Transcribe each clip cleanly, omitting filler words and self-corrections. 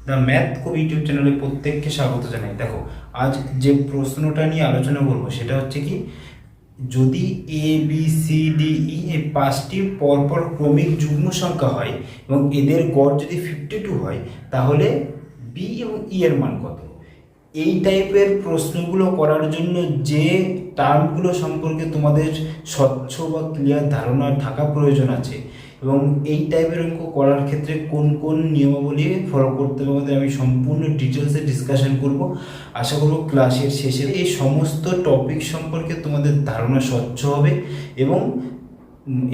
The math খুব YouTube চ্যানেলে প্রত্যেককে স্বাগত জানাই। দেখো, আজ যে প্রশ্নটা নিয়ে আলোচনা করব সেটা হচ্ছে কি, যদি A B C D E এই পাঁচটি পরপর ক্রমিক যুগ্ম সংখ্যা হয় এবং এদের গড় যদি 52 হয়, তাহলে বি এবং ই এর মান কত? এই টাইপের প্রশ্নগুলো করার জন্য যে টার্মগুলো সম্পর্কে তোমাদের স্বচ্ছ বা ক্লিয়ার ধারণা থাকা প্রয়োজন আছে, এবং এই টাইপের অঙ্ক করার ক্ষেত্রে কোন কোন নিয়মাবলী ফলো করতে হবে আমাদের, আমি সম্পূর্ণ ডিটেলসে ডিসকাশন করব। আশা করব ক্লাসের শেষে এই সমস্ত টপিক সম্পর্কে তোমাদের ধারণা স্বচ্ছ হবে এবং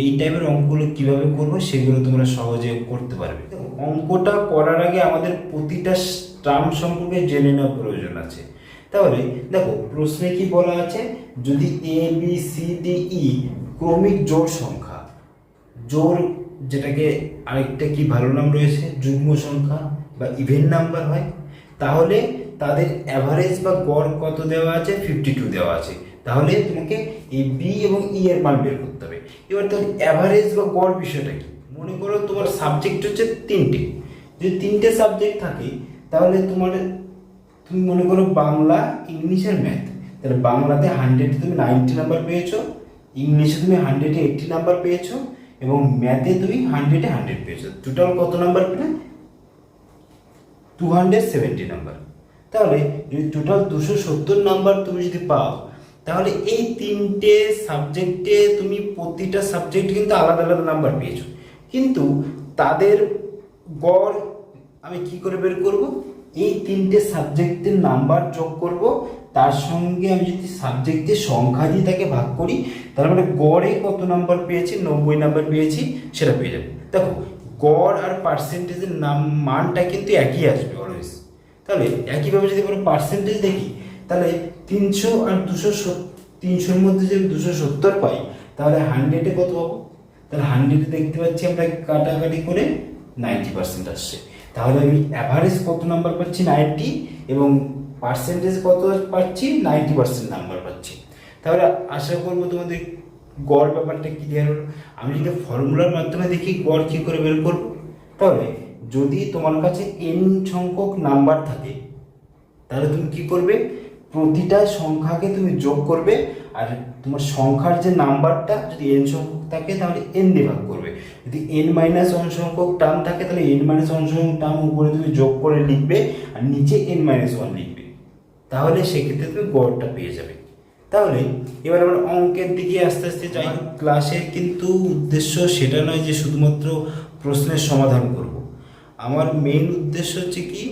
এই টাইপের অঙ্কগুলো কীভাবে করবো সেগুলো তোমরা সহজে করতে পারবে। অঙ্কটা করার আগে আমাদের প্রতিটা টার্ম সম্পর্কে জেনে নেওয়া প্রয়োজন আছে। তাহলে দেখো, প্রশ্নে কি বলা আছে, যদি A B C D E ক্রমিক জোড় সংখ্যা, জোড় যেটাকে আরেকটা কি ভালো নাম রয়েছে, যুগ্ম সংখ্যা বা ইভেন নাম্বার হয়, তাহলে তাদের অ্যাভারেজ বা গড় কত দেওয়া আছে? 52 দেওয়া আছে। তাহলে তোমাকে এই বি এবং ই এর মান বের করতে হবে। এবার তাহলে অ্যাভারেজ বা গড় বিষয়টা কি? মনে করো তোমার সাবজেক্ট হচ্ছে তিনটে, যদি তিনটে সাবজেক্ট থাকে তাহলে তুমি মনে করো বাংলা, ইংলিশ আর ম্যাথ। তাহলে বাংলাতে 100-এ তুমি 90 নাম্বার পেয়েছো, ইংলিশে তুমি 100-এ 80 নাম্বার পেয়েছো এবং ম্যাথে তুমি 100-এ 100 পেয়েছো। টোটাল কত নাম্বার পেলে? 270 নাম্বার। তাহলে যদি টোটাল 270 নাম্বার তুমি যদি পাও, তাহলে এই তিনটে সাবজেক্টে তুমি প্রতিটা সাবজেক্ট কিন্তু আলাদা আলাদা নাম্বার পেয়েছো, কিন্তু তাদের গড় আমি কি করে বের করব? এই তিনটে সাবজেক্টের নাম্বার যোগ করব, তার সঙ্গে আমি যদি সাবজেক্টের সংখ্যা দিয়ে তাকে ভাগ করি, তার মানে গড়ে কত নাম্বার পেয়েছি, 90 নাম্বার পেয়েছি, সেটা পেয়ে যাবে। দেখো, গড় আর পার্সেন্টেজের মানটা কিন্তু একই আসবে অলওয়েজ। তাহলে একইভাবে যদি আমরা পার্সেন্টেজ দেখি, তাহলে 300 আর 300-এর মধ্যে যদি 270 পাই, তাহলে 100-এ কত পাবো? তাহলে 100-এ দেখতে পাচ্ছি আমরা কাটাকাটি করে 90% আসছে। তাহলে আমি অ্যাভারেজ কত নাম্বার পাচ্ছি? 90, এবং পার্সেন্টেজ কত পাচ্ছি? 90% নাম্বার পাচ্ছি। তাহলে আশা করবো তোমাদের গড় ব্যাপারটা ক্লিয়ার হলো। আমি যদি ফর্মুলার মাধ্যমে দেখি গড় কী করে বের করবো, তাহলে যদি তোমার কাছে n সংখ্যক নাম্বার থাকে, তাহলে তুমি কি করবে? প্রতিটা সংখ্যাকে তুমি যোগ করবে, আর তোমার সংখ্যার যে নাম্বারটা যদি n সংখ্যক থাকে তাহলে n দিয়ে ভাগ করবে। যদি n-1 সংখ্যক টার্ম থাকে তাহলে n-1 সংখ্যক টার্ম উপরে তুমি যোগ করে লিখবে আর নিচে n-1 লিখবে, তাহলে সেক্ষেত্রে তুমি গড়টা পেয়ে যাবে। তাহলে এবার আমরা অঙ্কের দিকে আস্তে আস্তে যাই। ক্লাসের কিন্তু উদ্দেশ্য সেটা নয় যে শুধুমাত্র প্রশ্নের সমাধান করব। আমার মেইন উদ্দেশ্য হচ্ছে কি,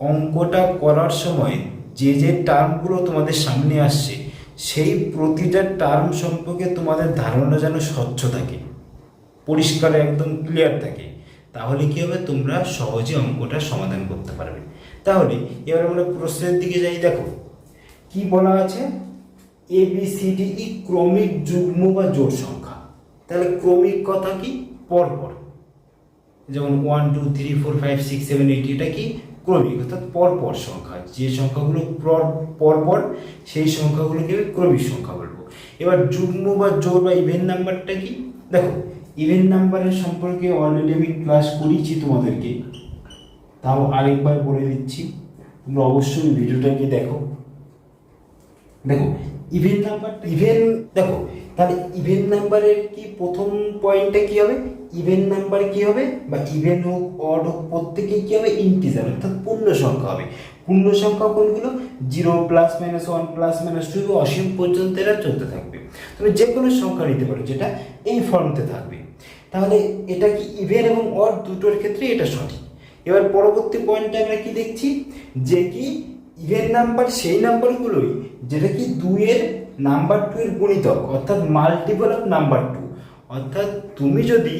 অঙ্কটা করার সময় যে যে টার্মগুলো তোমাদের সামনে আসছে, সেই প্রতিটা টার্ম সম্পর্কে তোমাদের ধারণা যেন স্বচ্ছ থাকে, পরিষ্কার একদম ক্লিয়ার থাকে। তাহলে কি হবে? তোমরা সহজে অঙ্কটা সমাধান করতে পারবে। তাহলে এবার আমরা প্রশ্নের দিকে যাই। দেখো কি বলা আছে, A B C D E ক্রমিক যুগ্ম বা জোড় সংখ্যা। তাহলে ক্রমিক কথা কি? পরপর, যেমন 1 2 3 4 5 6 7 8, এটা কি ক্রমিক, অর্থাৎ পরপর সংখ্যা। যে সংখ্যাগুলো পরপর সেই সংখ্যাগুলোকে ক্রমিক সংখ্যা বলবো। এবার যুগ্ম বা জোড় বা ইভেন নাম্বারটা কি? দেখো, ইভেন নাম্বারের সম্পর্কে অলরেডি আমি ক্লাস করিয়েছি তোমাদেরকে, তাও আরেকবার বলে দিচ্ছি, তোমরা অবশ্যই ভিডিওটাকে দেখো। দেখো ইভেন নাম্বারটা, দেখো তাহলে ইভেন নাম্বারের কি প্রথম পয়েন্টটা কি হবে? ইভেন নাম্বার কি হবে, বা ইভেন হোক অড হোক, প্রত্যেকে কি হবে? ইন্টিজার, অর্থাৎ পূর্ণ সংখ্যা হবে। পূর্ণ সংখ্যা কোনগুলো? 0 +-1 +-2 অসীম পর্যন্ত এরা চলতে থাকবে। তুমি যে কোনো সংখ্যা নিতে পারো যেটা এই ফর্মতে থাকবে। তাহলে এটা কি ইভেন এবং অড দুটোর ক্ষেত্রে এটা সঠিক। এবার পরবর্তী পয়েন্টটা আমরা কি দেখছি, যে কি ইভেন নাম্বার সেই নাম্বারগুলোই যেটা কি 2 এর নাম্বার 2 এর গুণিতক, অর্থাৎ মাল্টিপল অফ নাম্বার 2। অর্থাৎ তুমি যদি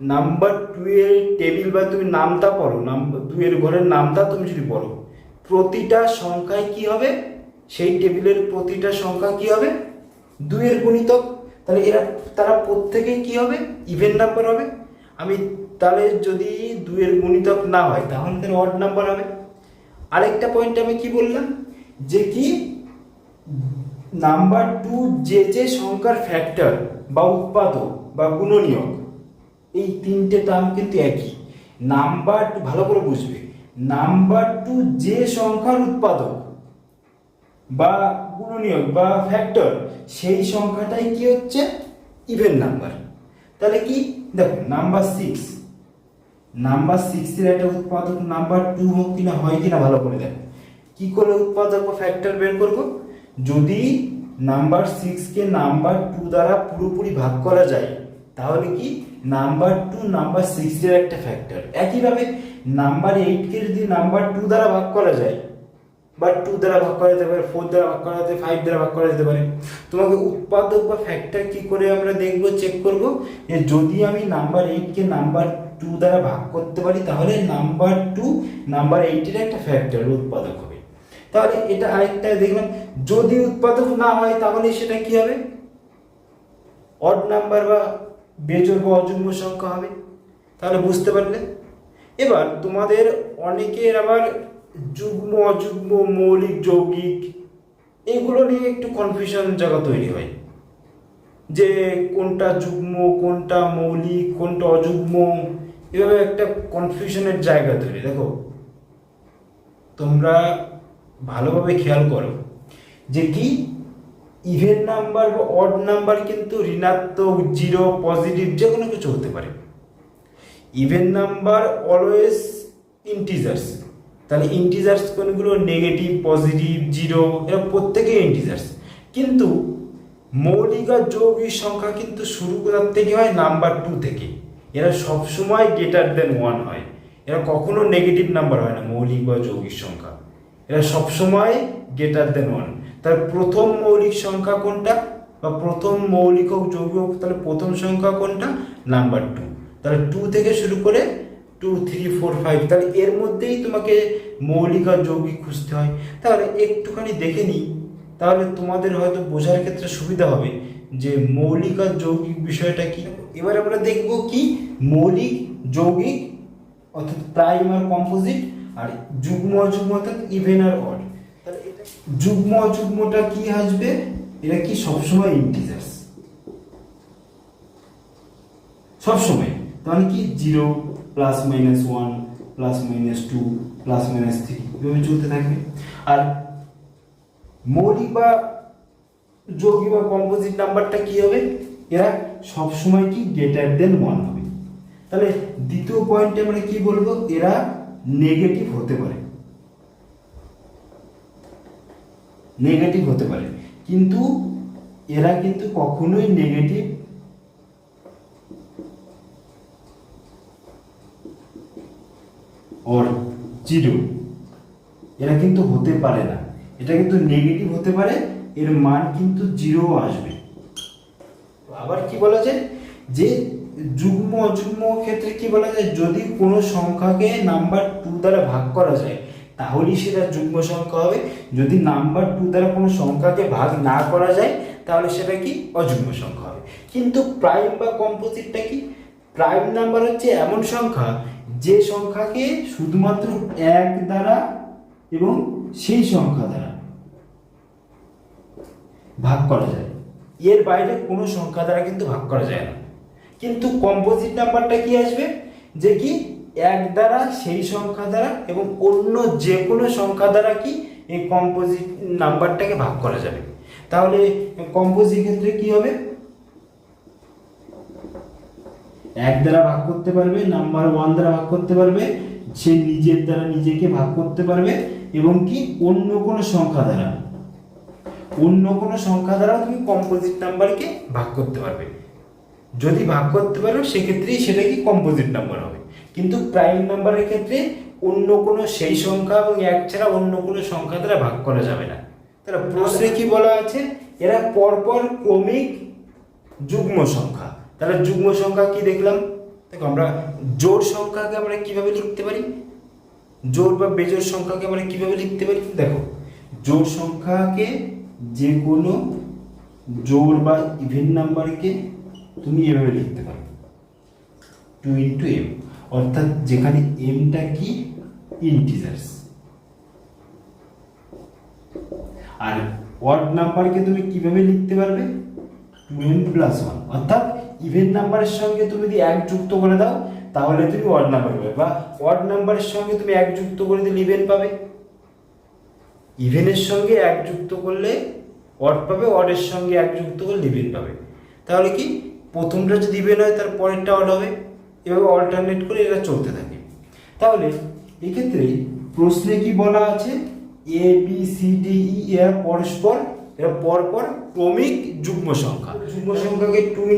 নাম্বার 2 এর টেবিল বা তুমি নামতা পড়ো, নাম্বার 2 এর ঘরের নামতা তুমি যদি পড়ো, প্রতিটা সংখ্যায় কি হবে? সেই টেবিলের প্রতিটা সংখ্যা কি হবে? 2 এর গুণিতক। তাহলে তারা প্রত্যেকেই কি হবে? ইভেন নাম্বার হবে। তাহলে যদি 2 এর গুণিতক না হয় তাহলে তার অড নাম্বার হবে। আরেকটা পয়েন্ট আমি কি বললাম, যে কি নাম্বার 2 যে সংখ্যার ফ্যাক্টর বা উৎপাদক বা গুণনীয়ক, এই তিনটে টার্ম কিন্তু একই। নাম্বার ভালো করে বুঝবে, নাম্বার টু যে সংখ্যার উৎপাদক বা গুণনীয়ক বা ফ্যাক্টর, সেই সংখ্যাটাই কি হচ্ছে ইভেন নাম্বার। তাহলে কি দেখো নাম্বার সিক্সের একটা উৎপাদক নাম্বার টু হোক কিনা, হয় কিনা ভালো করে দেখো। কি করে উৎপাদক বা ফ্যাক্টর বের করব? যদি নাম্বার সিক্সকে নাম্বার টু দ্বারা পুরোপুরি ভাগ করা যায়, তাহলে কি নাম্বার টু নাম্বার সিক্সের একটা ফ্যাক্টর। একইভাবে নাম্বার এইটকে যদি নাম্বার টু দ্বারা ভাগ করা যায়, বা টু দ্বারা ভাগ করা যেতে পারে, ফোর দ্বারা ভাগ করা যেতে পারে, ফাইভ দ্বারা ভাগ করা যেতে পারে। তোমাকে উৎপাদক বা ফ্যাক্টর কি করে আমরা দেখবো, চেক করব, যে যদি আমি নাম্বার এইটকে নাম্বার টু দ্বারা ভাগ করতে পারি, তাহলে নাম্বার টু নাম্বার এইটের একটা ফ্যাক্টর উৎপাদক হবে। তাহলে এটা আরেকটা দেখলাম। যদি উৎপাদক না হয়, তাহলে সেটা কি হবে? অড নাম্বার বা বেজোড় বা অযুগ্ম সংখ্যা হবে। তাহলে বুঝতে পারলে? এবার তোমাদের অনেকের আবার যুগ্ম অযুগ্ম মৌলিক যৌগিক এগুলো নিয়ে একটু কনফিউশন জায়গা তৈরি হয়, যে কোনটা যুগ্ম, কোনটা মৌলিক, কোনটা অযুগ্ম, এভাবে একটা কনফিউশনের জায়গা তৈরি। দেখো তোমরা ভালোভাবে খেয়াল করো যে কি ইভেন নাম্বার বা অড নাম্বার কিন্তু ঋণাত্মক, জিরো, পজিটিভ যে কোনো কিছু হতে পারে। Even number always integers. তাহলে ইন্টিজার্স কোনগুলো? নেগেটিভ, পজিটিভ, জিরো, এরা প্রত্যেকে ইন্টিজার্স। কিন্তু মৌলিক আর যৌগিক সংখ্যা কিন্তু শুরু করার থেকে হয় নাম্বার টু থেকে। এরা সবসময় গ্রেটার দেন ওয়ান হয়, এরা কখনো নেগেটিভ নাম্বার হয় না। মৌলিক বা যৌগিক সংখ্যা এরা সবসময় গ্রেটার দেন ওয়ান। তার প্রথম মৌলিক সংখ্যা কোনটা, বা প্রথম মৌলিক হোক যৌগিক হোক, তাহলে প্রথম সংখ্যা কোনটা? Number two. তাহলে টু থেকে শুরু করে 2, 3, 4, 5, তাহলে এর মধ্যেই তোমাকে মৌলিক আর যৌগিক খুঁজতে হয়। তাহলে একটুখানি দেখে নিই, তাহলে তোমাদের হয়তো বোঝার ক্ষেত্রে সুবিধা হবে যে মৌলিক আর যৌগিক বিষয়টা কি। এবার আমরা দেখব কি মৌলিক, যৌগিক অর্থাৎ প্রাইম আর কম্পোজিট, আর যুগ্ম অযুগ্ম অর্থাৎ ইভেন আর অড। তাহলে এটা যুগ্ম অযুগ্মটা কি আসবে? এরা কি সবসময় ইন্টিজার্স, সবসময়। তাহলে কি 0, +-1, +-2, +-3 এভাবে চলতে থাকবে। আর মৌলিক বা যৌগিক বা কম্পোজিট নাম্বারটা কি হবে? এরা সবসময় কি গ্রেটার দেন 1 হবে। তাহলে দ্বিতীয় পয়েন্টে আমরা কি বলবো? এরা নেগেটিভ হতে পারে, নেগেটিভ হতে পারে, কিন্তু এরা কিন্তু কখনোই নেগেটিভ ওর জিরো এরা কিন্তু হতে পারে না। এটা কিন্তু নেগেটিভ হতে পারে, এর মান কিন্তু জিরো আসবে। আবার কি বলা যায় যে যুগ্ম অযুগ্ম ক্ষেত্রে কি বলা যায়? যদি কোনো সংখ্যাকে নাম্বার টু দ্বারা ভাগ করা যায়, তাহলেই সেটা যুগ্ম সংখ্যা হবে। যদি নাম্বার টু দ্বারা কোনো সংখ্যাকে ভাগ না করা যায়, তাহলে সেটা কি অযুগ্ম সংখ্যা হবে। কিন্তু প্রাইম বা কম্পোজিটটা কি? প্রাইম নাম্বার হচ্ছে এমন সংখ্যা যে সংখ্যাকে শুধুমাত্র এক দ্বারা এবং সেই সংখ্যা দ্বারা ভাগ করা যায়, এর বাইরে কোনো সংখ্যা দ্বারা কিন্তু ভাগ করা যায় না। কিন্তু কম্পোজিট নাম্বারটা কি আসবে? যে কি এক দ্বারা, সেই সংখ্যা দ্বারা এবং অন্য যে কোনো সংখ্যা দ্বারা কি এই কম্পোজিট নাম্বারটাকে ভাগ করা যাবে। তাহলে কম্পোজিট ক্ষেত্রে কি হবে? এক দ্বারা ভাগ করতে পারবে, নাম্বার ওয়ান দ্বারা ভাগ করতে পারবে, সে নিজের দ্বারা নিজেকে ভাগ করতে পারবে, এবং কি অন্য কোনো সংখ্যা দ্বারা, অন্য কোনো সংখ্যা দ্বারাও তুমি কম্পোজিট নাম্বারকে ভাগ করতে পারবে। যদি ভাগ করতে পারো সেক্ষেত্রেই সেটা কি কম্পোজিট নাম্বার হবে। কিন্তু প্রাইম নাম্বারের ক্ষেত্রে অন্য কোনো সেই সংখ্যা এবং এক ছাড়া অন্য কোনো সংখ্যা দ্বারা ভাগ করা যাবে না। তাহলে প্রশ্নে কি বলা আছে? এরা পরপর ক্রমিক যুগ্ম সংখ্যা। তাহলে যুগ্ম সংখ্যা কি দেখলাম? দেখো আমরা জোড় সংখ্যাকে আমরা কিভাবে লিখতে পারি, জোড় বা বেজোড় সংখ্যাকে আমরা কিভাবে লিখতে পারি? দেখো জোড় সংখ্যাকে যে কোনো জোড় বা ইভেন নাম্বারকে তুমি এভাবে লিখতে পারো 2 × m, অর্থাৎ যেখানে mটা কি ইন্টিজার্স। আর অড নাম্বারকে তুমি কিভাবে লিখতে পারবে? 2n + 1, অর্থাৎ ইভেন নাম্বারের সঙ্গে তুমি যদি 1 যুক্ত করে দাও তাহলে তুমি অড নাম্বার পাবে, বা অড নাম্বারের সঙ্গে তুমি এক যুক্ত করে দিলে ইভেন পাবে, ইভেনের সঙ্গে এক যুক্ত করলে অড পাবে, অডের সঙ্গে এক যুক্ত করলে ইভেন পাবে। তাহলে কি প্রথমটা যদি ইভেন হয় তার পরেরটা অড হবে, এভাবে অল্টারনেট করে এরা চলতে থাকে। তাহলে এক্ষেত্রে প্রশ্নে কি বলা আছে, A B C D E এরা পরস্পর, এরা পরপর ক্রমিক যুগ্ম সংখ্যা, যুগ্ম সংখ্যাকে 2 ×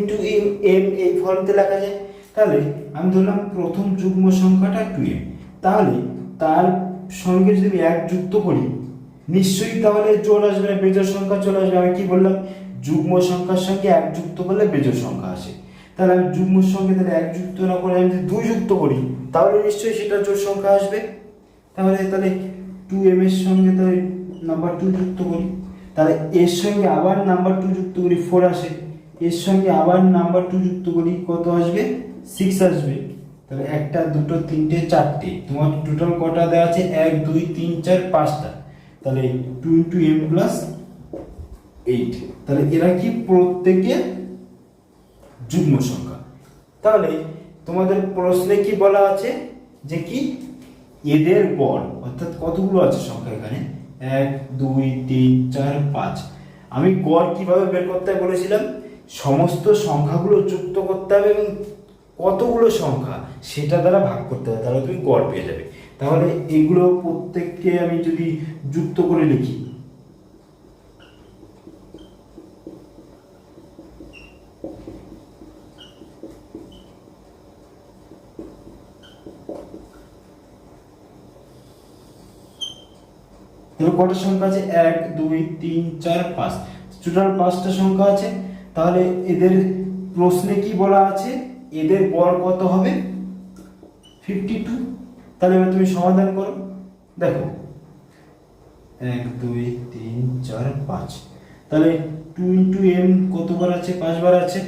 m এই ফর্মতে লেখা যায়। তাহলে আমি ধরলাম প্রথম যুগ্ম সংখ্যাটা 2m, তাহলে তার সঙ্গে যদি আমি এক যুক্ত করি নিশ্চয়ই তাহলে জোড় আসবে না, বেজোড় সংখ্যা চলে আসবে। আমি কি বললাম, যুগ্ম সংখ্যার সঙ্গে এক যুক্ত করলে বেজোড় সংখ্যা আসে। তাহলে আমি যুগ্মর সঙ্গে তাহলে এক যুক্ত না করে আমি যদি 2 যুক্ত করি তাহলে নিশ্চয়ই সেটা জোড় সংখ্যা আসবে। তাহলে 2m এর সঙ্গে তাহলে নাম্বার 2 যুক্ত করি, তাহলে এর সঙ্গে আবার নাম্বার 2 যুক্ত করি 4 আসে, এর সঙ্গে আবার নাম্বার 2 যুক্ত করি কত আসবে, 6 আসবে। তাহলে 1টা 2টো 3টে 4টে, তোমার টোটাল কটা দেওয়া আছে 1 2 3 4 5টা, তাহলে 2 × m + 8। তাহলে এরা কি প্রত্যেকে যুগ্ম সংখ্যা। তাহলে তোমাদের প্রশ্নে কি বলা আছে যে কি এদের গড়, অর্থাৎ কতগুলো আছে সংখ্যা এখানে 1 2 3 4 5। আমি গড় কিভাবে বের করতে হবে বলেছিলাম, সমস্ত সংখ্যাগুলো যুক্ত করতে হবে এবং কতগুলো সংখ্যা সেটা দ্বারা ভাগ করতে হবে, তাহলে তুমি গড় পেয়ে যাবে। তাহলে এগুলো প্রত্যেককে আমি যদি যুক্ত করে লিখি, কটা সংখ্যা আছে 1 2 3 4 5, টোটাল 5টা সংখ্যা আছে। তাহলে এদের প্রশ্নে কি বলা আছে, এদের গড় কত হবে 52। তাহলে এবার তুমি সমাধান করো, দেখো 1 2 3 4 5, তাহলে 2 × m কতবার আছে, 5 বার আছে।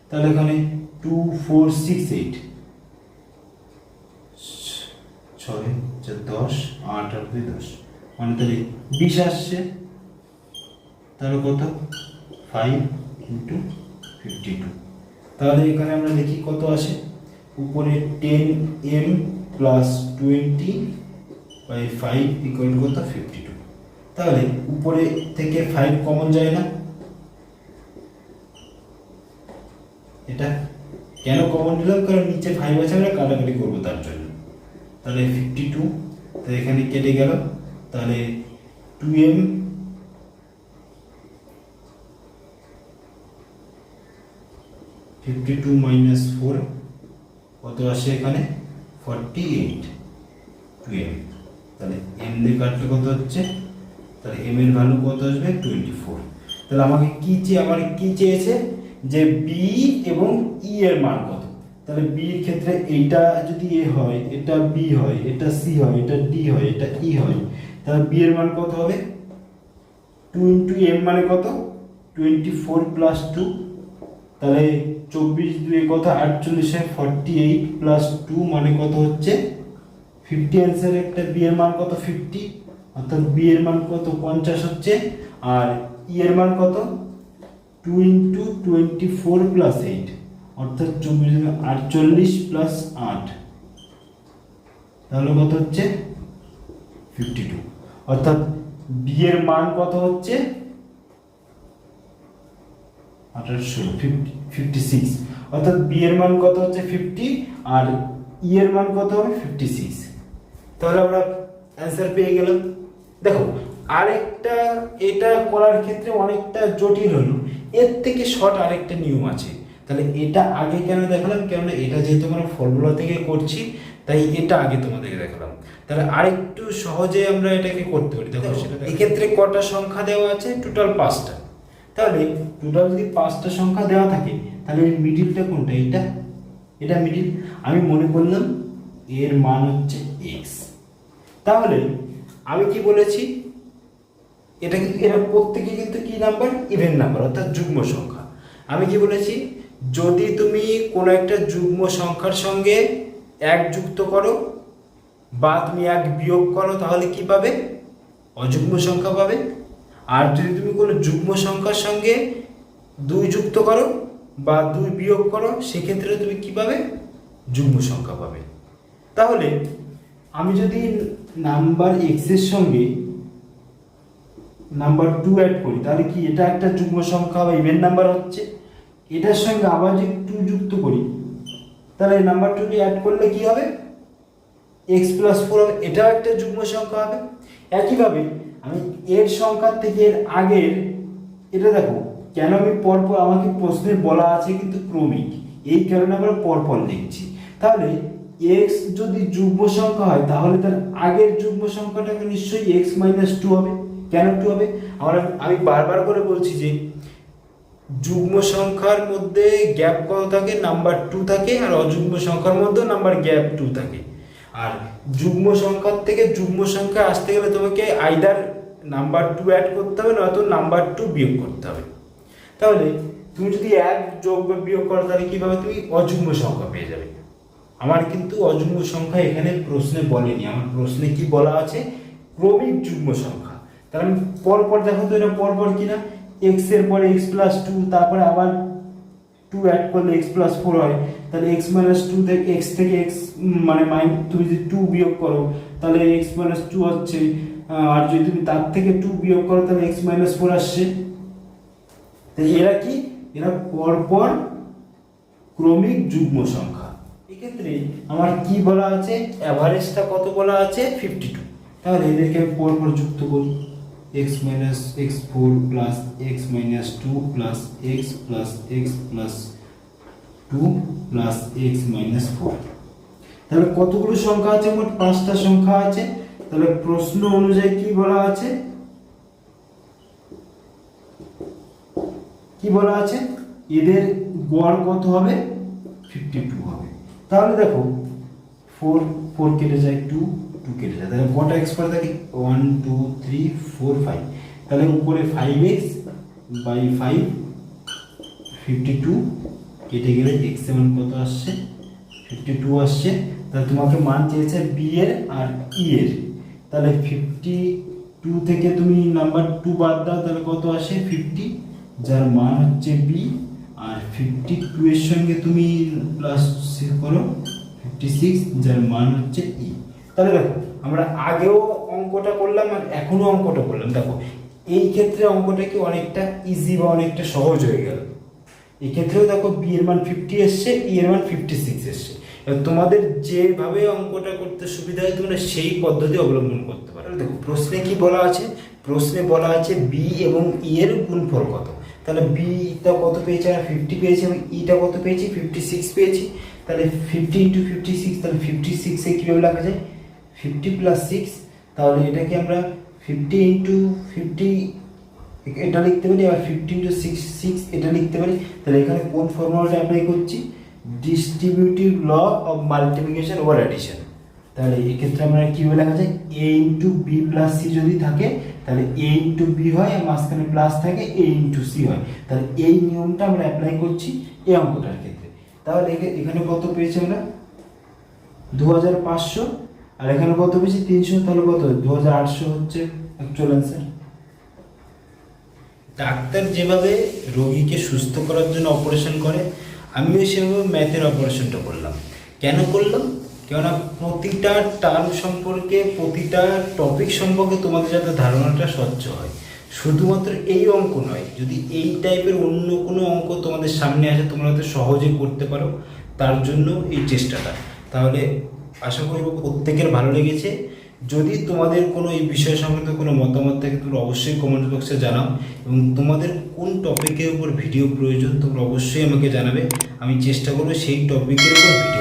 তাহলে এখানে 2 4 6 8, 6 4 10 8 আর 2 10, মানে তাহলে 20 আসছে। তাহলে কত 5 × 52। তাহলে এখানে আমরা দেখি কত আসে, উপরে 10m + 20/5 = কত 52। তাহলে উপরে থেকে 5 কমন যায় না, এটা কেন কমন নিলাম, কারণ নিচে 5 আছে আমরা কাটাকাটি করবো তার জন্য। তাহলে 52, তো এখানে কেটে গেল, তাহলে 2m -52 - 4 কত আসে এখানে 48 2m। তাহলে m দিয়ে কাটলে কত হচ্ছে, তাহলে m এর ভ্যালু কত আসবে 24। তাহলে আমাকে কি চেয়েছে যে b এবং e এর মান কত। তাহলে b এর ক্ষেত্রে এইটা যদি a হয়, এটা b হয়, এটা c হয়, এটা d হয়, এটা e হয়, তাহলে b এর মান কত হবে 2 × m মানে কত 24 + 2, তাহলে 24 2 কত 48 48 + 2 মানে কত হচ্ছে 50। অ্যান্সার একটা b এর মান কত 50, অর্থাৎ b এর মান কত 50 হচ্ছে। আর e এর মান কত 2 × 24 + 8, অর্থাৎ 48 + 8, তাহলে কত হচ্ছে 52। অর্থাৎ b এর মান কত হচ্ছে 56, অর্থাৎ b এর মান কত হচ্ছে 50 আর e এর মান কত হবে 56। তাহলে আমরা অ্যান্সার পেয়ে গেলাম। দেখো আরেকটা, এটা করার ক্ষেত্রে অনেকটা জটিল হলো, এর থেকে শর্ট আরেকটা নিয়ম আছে। তাহলে এটা আগে কেন দেখালাম, কেননা এটা যেহেতু আমরা ফর্মুলা থেকে করছি তাই এটা আগে তোমাদেরকে দেখালাম। তাহলে আরেকটু সহজে আমরা এটাকে করতে পারি। দেখো সেটা এক্ষেত্রে কটা সংখ্যা দেওয়া আছে, টোটাল 5টা। তাহলে টোটাল যদি 5টা সংখ্যা দেওয়া থাকে তাহলে এর মিডিলটা কোনটা, এটা মিডিল। আমি মনে করলাম এর মান হচ্ছে x। তাহলে আমি কি বলেছি, এরা প্রত্যেকে কিন্তু কি নাম্বার, ইভেন নাম্বার, অর্থাৎ যুগ্ম সংখ্যা। আমি কি বলেছি, যদি তুমি কোনো একটা যুগ্ম সংখ্যার সঙ্গে 1 যুক্ত করো বা তুমি 1 বিয়োগ করো তাহলে কি পাবে, অযুগ্ম সংখ্যা পাবে। আর যদি তুমি কোনো যুগ্ম সংখ্যার সঙ্গে 2 যুক্ত করো বা 2 বিয়োগ করো সেক্ষেত্রে তুমি কি পাবে, যুগ্ম সংখ্যা পাবে। তাহলে আমি যদি নাম্বার এক্স এর সঙ্গে নাম্বার 2 অ্যাড করি, তাহলে কি এটা একটা যুগ্ম সংখ্যা বা ইভেন নাম্বার হচ্ছে। এটার সঙ্গে আবার যদি 2 যুক্ত করি, তাহলে এই নাম্বার 2 অ্যাড করলে কি হবে, x + 4 হবে, এটাও একটা যুগ্ম সংখ্যা হবে। একইভাবে আমি এর সংখ্যার থেকে এর আগের এটা দেখো, কেন আমি পরপর, আমাকে প্রশ্নে বলা আছে কিন্তু ক্রমিক, এই কারণে আমরা পরপর লিখছি। তাহলে x যদি যুগ্ম সংখ্যা হয়, তাহলে তার আগের যুগ্ম সংখ্যাটাকে নিশ্চয়ই x - 2 হবে। কেন 2 হবে? আমি বারবার করে বলছি যে যুগ্ম সংখ্যার মধ্যে গ্যাপ কত থাকে, নাম্বার 2 থাকে, আর অযুগ্ম সংখ্যার মধ্যে নাম্বার গ্যাপ 2 থাকে। আর যুগ্ম সংখ্যার থেকে যুগ্ম সংখ্যা আসতে গেলে তোমাকে আইদার নাম্বার 2 অ্যাড করতে হবে, নয়তো নাম্বার 2 বিয়োগ করতে হবে। তাহলে তুমি যদি 1 যোগ বা বিয়োগ করো, তাহলে কিভাবে তুমি অযুগ্ম সংখ্যা পেয়ে যাবে। আমার কিন্তু অযুগ্ম সংখ্যা এখানে প্রশ্নে বলেনি, আমার প্রশ্নে কি বলা আছে, ক্রমিক যুগ্ম সংখ্যা। তাহলে আমি পরপর দেখো তো এটা পরপর কিনা, x এর পরে x + 2, তারপরে আবার 2 অ্যাড করলে x + 4 হয়। তাহলে x - 2 থেকে x থেকে x মানে তুমি যদি 2 বিয়োগ করো, তাহলে x - 2 হচ্ছে, আর যদি তুমি তার থেকে 2 বিয়োগ করো, তাহলে x - 4 আসছে। তাহলে এরা কি, এরা পরপর ক্রমিক যুগ্ম সংখ্যা। এক্ষেত্রে আমার কি বলা আছে, এভারেজটা কত বলা আছে, 52। তাহলে এদেরকে আমি পরপর যুক্ত করি, x - x4 plus x - 2 plus x plus x plus 2 plus x - 4। তাহলে কতগুলো সংখ্যা আছে, মোট 5টা সংখ্যা আছে। তাহলে প্রশ্ন অনুযায়ী কি বলা আছে, কি বলা আছে, এদের গড় কত হবে, 52 হবে। তাহলে দেখো 4 কেটে যায়, 2 কেটে যায়, তাহলে কটা x পড়ে থাকে, 1 2 3 4 5। তাহলে উপরে 5x / 5, 52 কেটে গেলে x এর মান কত আসছে, 52 আসছে। তাহলে তোমাকে মান চেয়েছে b এর আর e এর। তাহলে 52 থেকে তুমি নাম্বার 2 বাদ দাও, তাহলে কত আসে, 50, যার মান হচ্ছে b। আর 52 এর সঙ্গে তুমি প্লাস করো 56, যার মান হচ্ছে e। তাহলে দেখো আমরা আগেও অঙ্কটা করলাম আর এখনো অঙ্কটা করলাম। দেখো এই ক্ষেত্রে অঙ্কটা কি অনেকটা ইজি বা অনেকটা সহজ হয়ে গেল। এই ক্ষেত্রেও দেখো বি এর মান 50 এসছে, ই এর মান 56 এসছে। এবার তোমাদের যেভাবে অঙ্কটা করতে সুবিধা হয় তোমরা সেই পদ্ধতি অবলম্বন করতে পারো। দেখো প্রশ্নে কি বলা আছে, প্রশ্নে বলা আছে বি এবং ই এর গুণফল কত। তাহলে বিটা কত পেয়েছি, আমরা 50 পেয়েছি, এবং ইটা কত পেয়েছি, 56 পেয়েছি। তাহলে 50 × 56, তাহলে 56 এ কীভাবে লেখা যায়, 50 + 6। তাহলে এটাকে আমরা 50 × 50 এটা লিখতে পারি, আবার 50 × 6 এটা লিখতে পারি। তাহলে এখানে কোন ফর্মুলাটা অ্যাপ্লাই করছি, distributive law of multiplication over addition. তাহলে এই ক্ষেত্রে আমরা কিভাবে লেখা যায়, a × b + c যদি থাকে, তাহলে a × b হয়, আর মাঝখানে প্লাস থাকে a × c হয়। তাহলে এই নিয়মটা আমরা অ্যাপ্লাই করছি এই অঙ্কটার ক্ষেত্রে। তাহলে এখানে কত পেয়েছি আমরা, 2500, আর এখানে কত পেয়েছি, 300। তাহলে কত, 2800 হচ্ছে অ্যাকচুয়াল অ্যান্সার। ডাক্তার যেভাবে রোগীকে সুস্থ করার জন্য অপারেশন করে, আমিও সেভাবে ম্যাথের অপারেশনটা করলাম। কেন করলাম, কেননা প্রতিটা টার্ম সম্পর্কে, প্রতিটা টপিক সম্পর্কে তোমাদের যাতে ধারণাটা স্বচ্ছ হয়। শুধুমাত্র এই অঙ্ক নয়, যদি এই টাইপের অন্য কোনো অঙ্ক তোমাদের সামনে আসে তোমরা হয়তো সহজে করতে পারো, তার জন্য এই চেষ্টাটা। তাহলে আশা করব প্রত্যেকের ভালো লেগেছে। যদি তোমাদের কোনো এই বিষয় সম্পর্কে কোনো মতামত থাকে তোমরা অবশ্যই কমেন্ট বক্সে জানাও, এবং তোমাদের কোন টপিকের উপর ভিডিও প্রয়োজন তোমরা অবশ্যই আমাকে জানাবে। আমি চেষ্টা করবো সেই টপিকের উপর ভিডিও